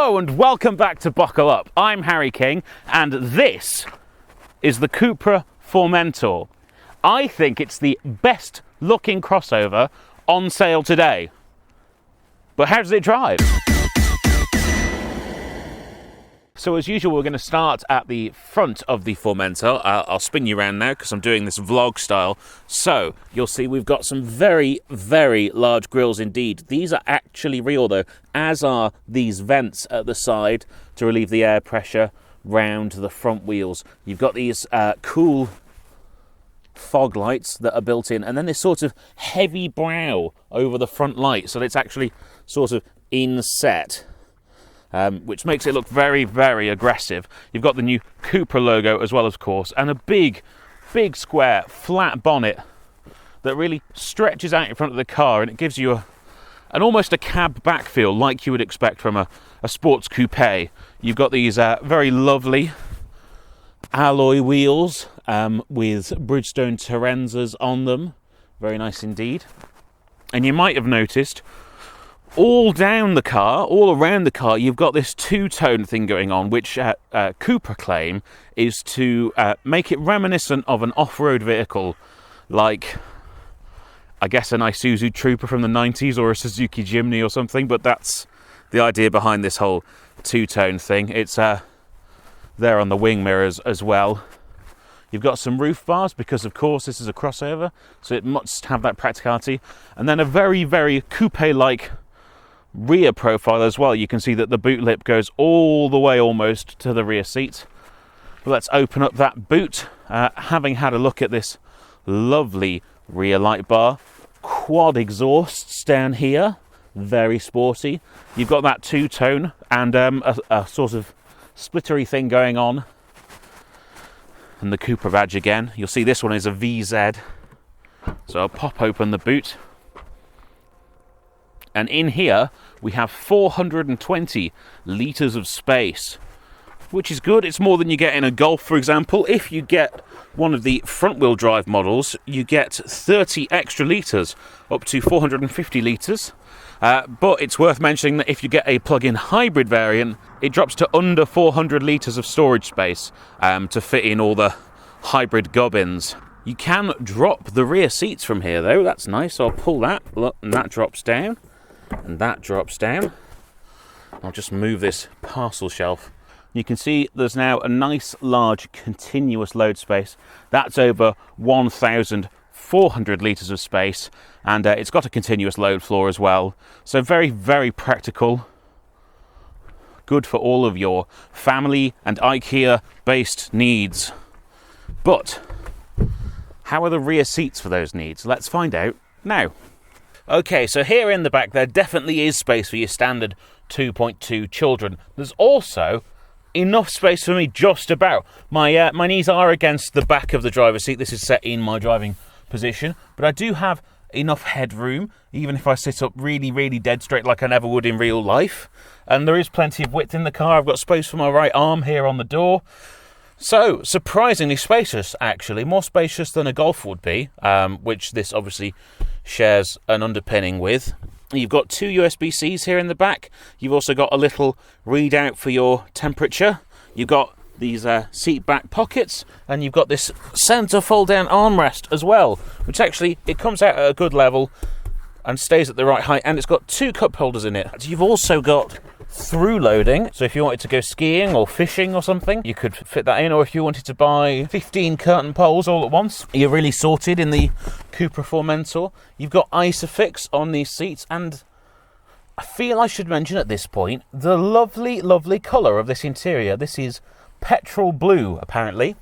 Hello and welcome back to Buckle Up. I'm Harry King and this is the Cupra Formentor. I think it's the best looking crossover on sale today. But how does it drive? So as usual, we're going to start at the front of the Formentor. I'll spin you around now because I'm doing this vlog style. So you'll see we've got some very, very large grills indeed. These are actually real though, as are these vents at the side to relieve the air pressure round the front wheels. You've got these cool fog lights that are built in, and then this sort of heavy brow over the front light, so that it's actually sort of inset. Which makes it look very, very aggressive. You've got the new Cupra logo as well, of course, and a big, big square flat bonnet that really stretches out in front of the car, and it gives you an almost a cab back feel like you would expect from a sports coupe. You've got these very lovely alloy wheels with Bridgestone Terenzas on them. Very nice indeed. And you might have noticed all down the car, all around the car, you've got this two-tone thing going on, which Cupra claim is to make it reminiscent of an off-road vehicle, like, I guess, an Isuzu Trooper from the 90s or a Suzuki Jimny or something, but that's the idea behind this whole two-tone thing. It's there on the wing mirrors as well. You've got some roof bars because, of course, this is a crossover, so it must have that practicality. And then a very, very coupe-like rear profile as well. You can see that the boot lip goes all the way almost to the rear seat. But let's open up that boot, having had a look at this lovely rear light bar. Quad exhausts down here, very sporty. You've got that two-tone and a sort of splittery thing going on. And the Cupra badge again. You'll see this one is a VZ. So I'll pop open the boot. And in here, we have 420 litres of space, which is good. It's more than you get in a Golf, for example. If you get one of the front-wheel drive models, you get 30 extra litres, up to 450 litres. But it's worth mentioning that if you get a plug-in hybrid variant, it drops to under 400 litres of storage space to fit in all the hybrid gubbins. You can drop the rear seats from here, though. That's nice. So I'll pull that, look, and that drops down. And that drops down. I'll just move this parcel shelf. You can see there's now a nice large continuous load space. That's over 1,400 litres of space, and it's got a continuous load floor as well. So very, very practical. Good for all of your family and IKEA based needs. But how are the rear seats for those needs? Let's find out now. Okay, so here in the back there definitely is space for your standard 2.2 children. There's also enough space for me just about. My knees are against the back of the driver's seat. This is set in my driving position, but I do have enough headroom, even if I sit up really, really dead straight like I never would in real life. And there is plenty of width in the car. I've got space for my right arm here on the door. So, surprisingly spacious, actually. More spacious than a Golf would be, which this obviously shares an underpinning with. You've got two USB-Cs here in the back. You've also got a little readout for your temperature. You've got these seat back pockets, and you've got this centre fold-down armrest as well, which actually, it comes out at a good level and stays at the right height, and it's got two cup holders in it. You've also got through loading, so if you wanted to go skiing or fishing or something, you could fit that in, or if you wanted to buy 15 curtain poles all at once, you're really sorted in the Cupra Formentor. You've got Isofix on these seats, and I feel I should mention at this point the lovely, lovely colour of this interior. This is petrol blue, apparently.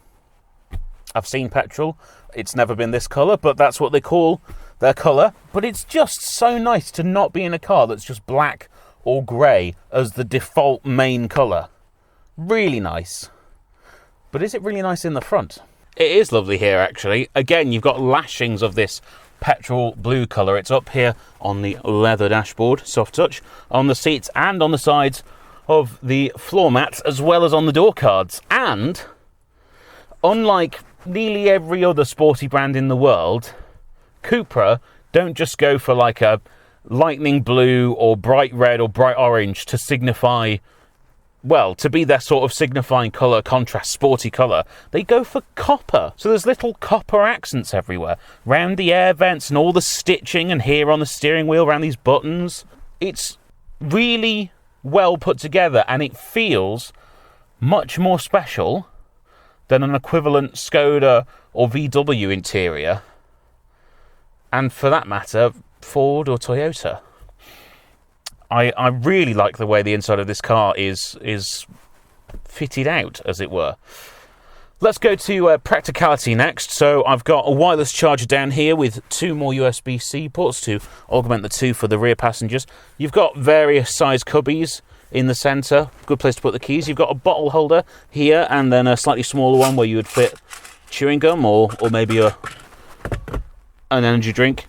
I've seen petrol, it's never been this colour, but that's what they call their colour. But it's just so nice to not be in a car that's just black or grey as the default main colour. Really nice. But is it really nice in the front? It is lovely here, actually. Again, you've got lashings of this petrol blue colour. It's up here on the leather dashboard, soft touch, on the seats and on the sides of the floor mats, as well as on the door cards. And unlike nearly every other sporty brand in the world, Cupra don't just go for like a lightning blue or bright red or bright orange to signify well, to be their sort of signifying colour, contrast, sporty colour, they go for copper. So there's little copper accents everywhere. Round the air vents and all the stitching, and here on the steering wheel, around these buttons. It's really well put together, and it feels much more special than an equivalent Skoda or VW interior. And for that matter, Ford or Toyota. I really like the way the inside of this car is fitted out, as it were. Let's go to practicality next. So I've got a wireless charger down here with 2 more USB-C ports to augment the 2 for the rear passengers. You've got various size cubbies in the centre. Good place to put the keys. You've got a bottle holder here, and then a slightly smaller one where you would fit chewing gum or maybe an energy drink.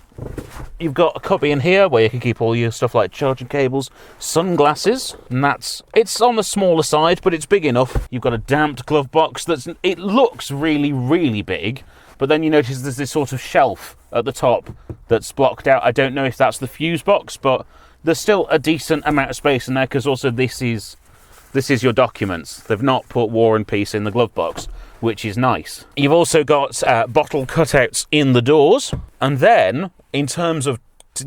You've got a cubby in here where you can keep all your stuff like charging cables, sunglasses, and it's on the smaller side, but it's big enough. You've got a damped glove box it looks really, really big, but then you notice there's this sort of shelf at the top that's blocked out. I don't know if that's the fuse box, but there's still a decent amount of space in there, because also this is your documents. They've not put War and Peace in the glove box, which is nice. You've also got bottle cutouts in the doors, and then in terms of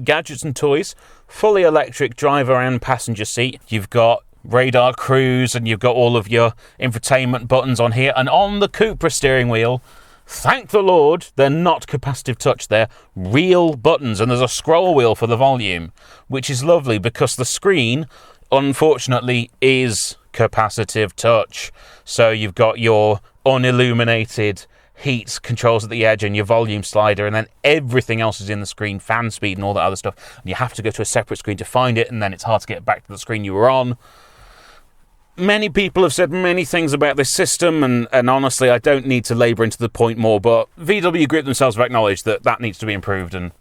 gadgets and toys, fully electric driver and passenger seat. You've got radar cruise, and you've got all of your infotainment buttons on here. And on the Cupra steering wheel, thank the Lord, they're not capacitive touch, they're real buttons. And there's a scroll wheel for the volume, which is lovely because the screen, unfortunately, is capacitive touch. So you've got your unilluminated heat controls at the edge and your volume slider, and then everything else is in the screen, fan speed and all that other stuff, and you have to go to a separate screen to find it, and then it's hard to get back to the screen you were on. Many people have said many things about this system, and honestly I don't need to labour into the point more, but VW Group themselves have acknowledged that needs to be improved, and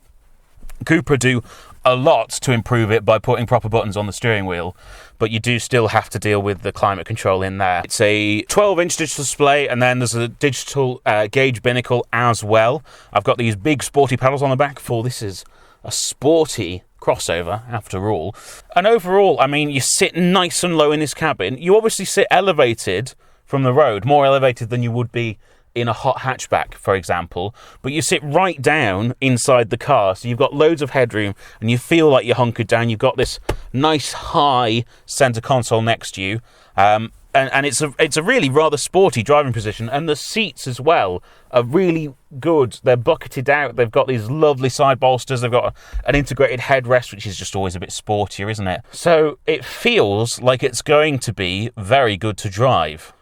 Cupra do a lot to improve it by putting proper buttons on the steering wheel, but you do still have to deal with the climate control in there. It's a 12-inch digital display, and then there's a digital gauge binnacle as well. I've got these big sporty paddles on the back, for this is a sporty crossover after all. And overall, I mean, you sit nice and low in this cabin. You obviously sit elevated from the road, more elevated than you would be in a hot hatchback, for example, but you sit right down inside the car, so you've got loads of headroom and you feel like you're hunkered down. You've got this nice high center console next to you, and it's a really rather sporty driving position, and the seats as well are really good. They're bucketed out, they've got these lovely side bolsters, they've got an integrated headrest, which is just always a bit sportier, isn't it? So it feels like it's going to be very good to drive.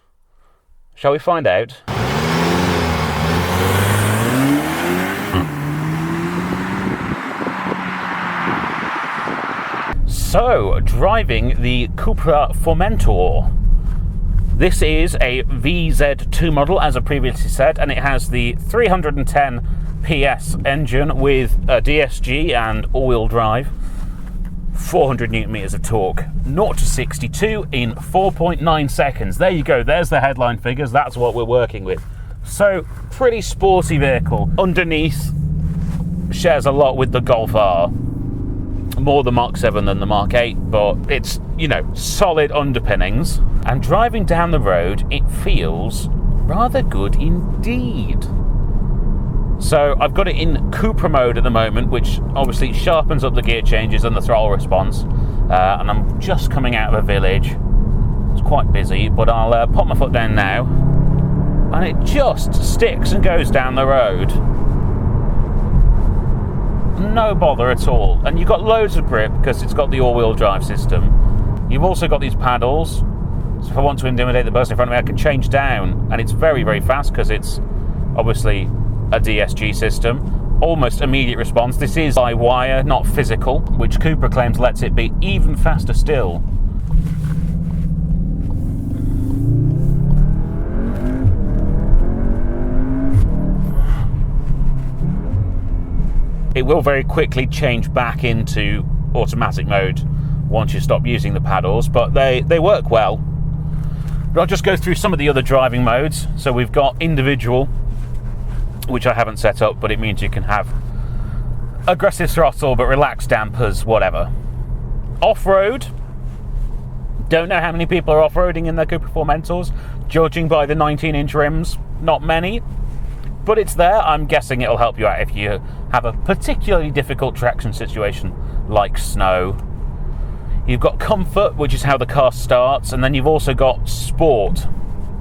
Shall we find out? So, driving the Cupra Formentor. This is a VZ2 model, as I previously said, and it has the 310 PS engine with a DSG and all-wheel drive, 400 newton meters of torque, 0 to 62 in 4.9 seconds. There you go, there's the headline figures, that's what we're working with. So, pretty sporty vehicle. Underneath, shares a lot with the Golf R. More the Mark 7 than the Mark 8, but it's, solid underpinnings. And driving down the road, it feels rather good indeed. So I've got it in Cupra mode at the moment, which obviously sharpens up the gear changes and the throttle response. And I'm just coming out of a village. It's quite busy, but I'll pop my foot down now. And it just sticks and goes down the road. No bother at all, and you've got loads of grip because it's got the all-wheel drive system. You've also got these paddles, so if I want to intimidate the person in front of me, I can change down, and it's very, very fast because it's obviously a DSG system. Almost immediate response. This is by wire, not physical, which Cupra claims lets it be even faster still. It will very quickly change back into automatic mode once you stop using the paddles, but they work well. But I'll just go through some of the other driving modes. So we've got individual, which I haven't set up, but it means you can have aggressive throttle but relaxed dampers, whatever. Off-road, Don't know how many people are off-roading in their Cupra Formentors. Judging by the 19-inch rims, not many. But it's there. I'm guessing it'll help you out if you have a particularly difficult traction situation like snow. You've got comfort, which is how the car starts, and then you've also got sport,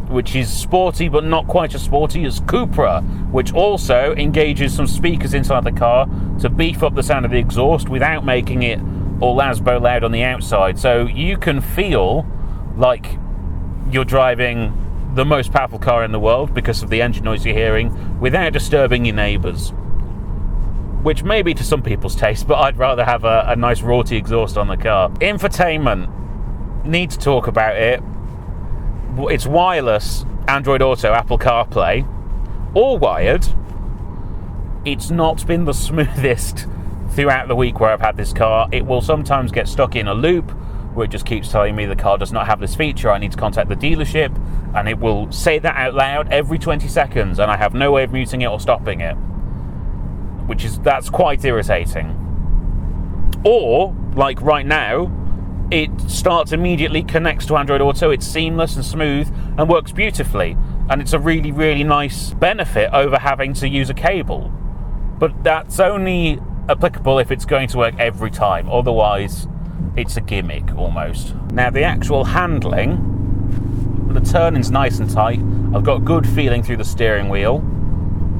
which is sporty but not quite as sporty as Cupra, which also engages some speakers inside the car to beef up the sound of the exhaust without making it all asbo loud on the outside. So you can feel like you're driving the most powerful car in the world because of the engine noise you're hearing without disturbing your neighbours. Which may be to some people's taste, but I'd rather have a nice raughty exhaust on the car. Infotainment, need to talk about it. It's wireless, Android Auto, Apple CarPlay, all wired. It's not been the smoothest throughout the week where I've had this car. It will sometimes get stuck in a loop where it just keeps telling me the car does not have this feature. I need to contact the dealership, and it will say that out loud every 20 seconds, and I have no way of muting it or stopping it. That's quite irritating. Or, like right now, it starts immediately, connects to Android Auto, it's seamless and smooth and works beautifully. And it's a really, really nice benefit over having to use a cable. But that's only applicable if it's going to work every time. Otherwise, it's a gimmick almost. Now, the actual handling, the turning's nice and tight. I've got good feeling through the steering wheel.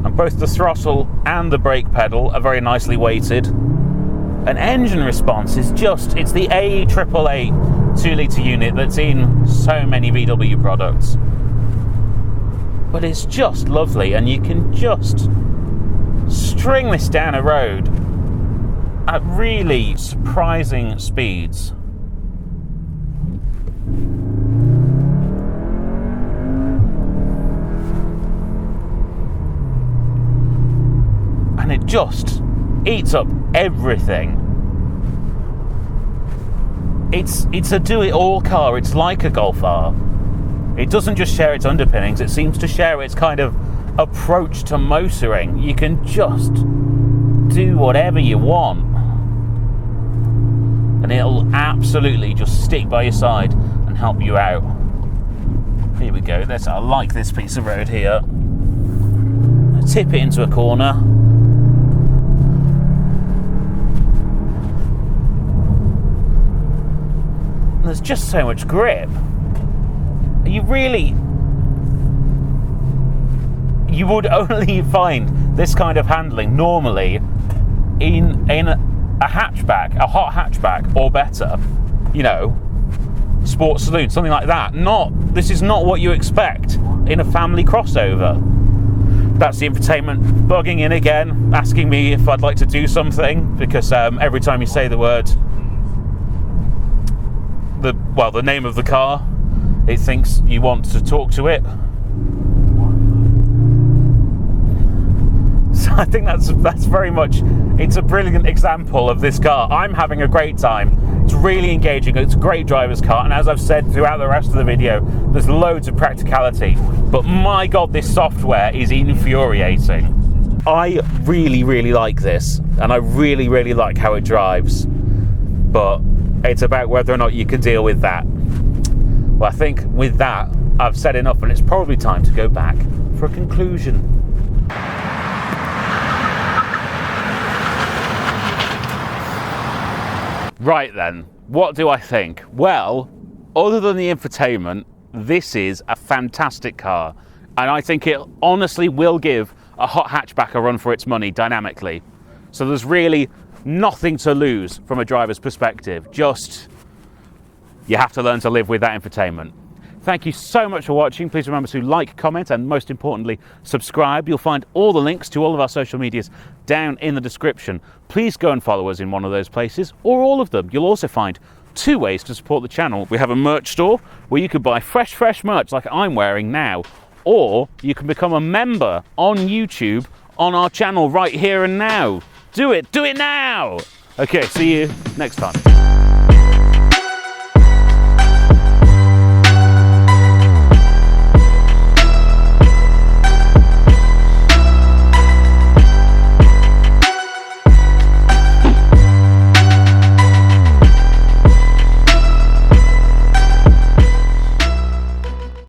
And both the throttle and the brake pedal are very nicely weighted. An engine response is it's the A888 2-litre unit that's in so many VW products. But it's just lovely, and you can just string this down a road at really surprising speeds. And it just eats up everything. It's a do-it-all car. It's like a Golf R. It doesn't just share its underpinnings, it seems to share its kind of approach to motoring. You can just do whatever you want, and it'll absolutely just stick by your side and help you out. Here we go. I like this piece of road here. I'll tip it into a corner. There's just so much grip. You would only find this kind of handling normally in a hatchback, a hot hatchback or better, sports saloon, something like that. This is not what you expect in a family crossover. That's the infotainment bugging in again, asking me if I'd like to do something, because every time you say the word, the name of the car, it thinks you want to talk to it. So I think that's very much, it's a brilliant example of this car. I'm having a great time. It's really engaging. It's a great driver's car, and as I've said throughout the rest of the video, there's loads of practicality. But my God, this software is infuriating. I really, really like this, and I really, really like how it drives. But it's about whether or not you can deal with that. Well, I think with that, I've said enough, and it's probably time to go back for a conclusion. Right then, what do I think? Well, other than the infotainment, this is a fantastic car, and I think it honestly will give a hot hatchback a run for its money dynamically. So there's really nothing to lose from a driver's perspective, just you have to learn to live with that infotainment. Thank you so much for watching. Please remember to like, comment, and most importantly, subscribe. You'll find all the links to all of our social medias down in the description. Please go and follow us in one of those places, or all of them. You'll also find 2 ways to support the channel. We have a merch store where you can buy fresh merch like I'm wearing now, or you can become a member on YouTube on our channel right here and now. Do it now! Okay, see you next time.